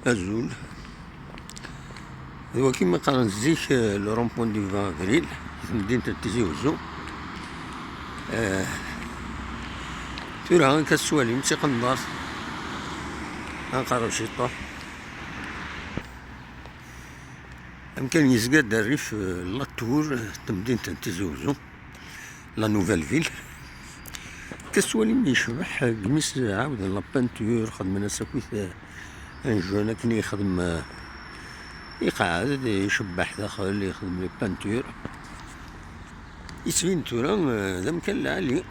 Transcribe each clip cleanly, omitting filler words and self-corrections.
أزول هو كيما قال نزيك لو رومبوان دو 20 افريل في مدينة تيزي وزو. تورا كالسوالي موسيقى النار نقرب شيطة أمكن يزقاد الريف لاتور مدينة تيزي وزو لا نوفيل فيل. كالسوالي ملي يشبح قميس عاود لا بانتور خدمنا ساكويت ان جون كني يخدم يقعد يشبح داخل يخدم لي بانتور يسوين تورا ذا مكان العالي.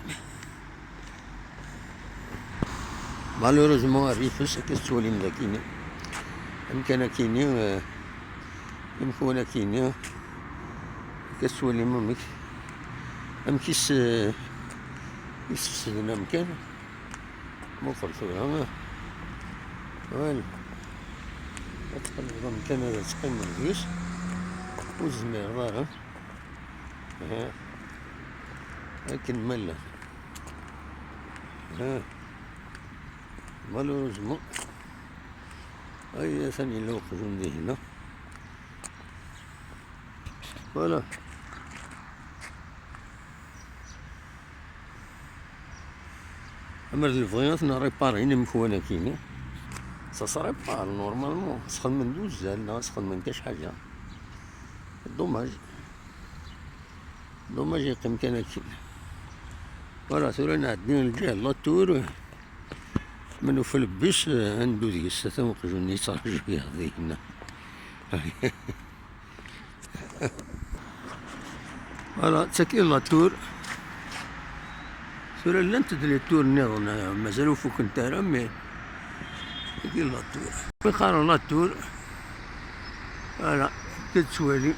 مالوروزمون الريفس كالسوالي مدا كيني أمكن كيني يمكن كيني كالسوالي مامك أمكيس يسفسدنا مكان موقف تورا والو أتقلب مكان هذا تقيم الريش وزمير ظاهر لكن ملا مالوروزمون هيا ثاني لو قجون هنا فوالا. أما الفغيات نريبارين مكونة كيني سا ريبار نورمالمون سخن من دوزال سخن من كاش حاجة. دوماج يقيم كان كين فوالا. تورا نعدي الجهة لاتور منو في البيس عندو ديك الساعة وقجوني يتراجعو يهضي هنا فوالا تاكي لاتور. تورا لان تدري تور نيضنا مازالو فوق نتايا مي تاكي لاتور يقارن لاتور فوالا كتسوالي.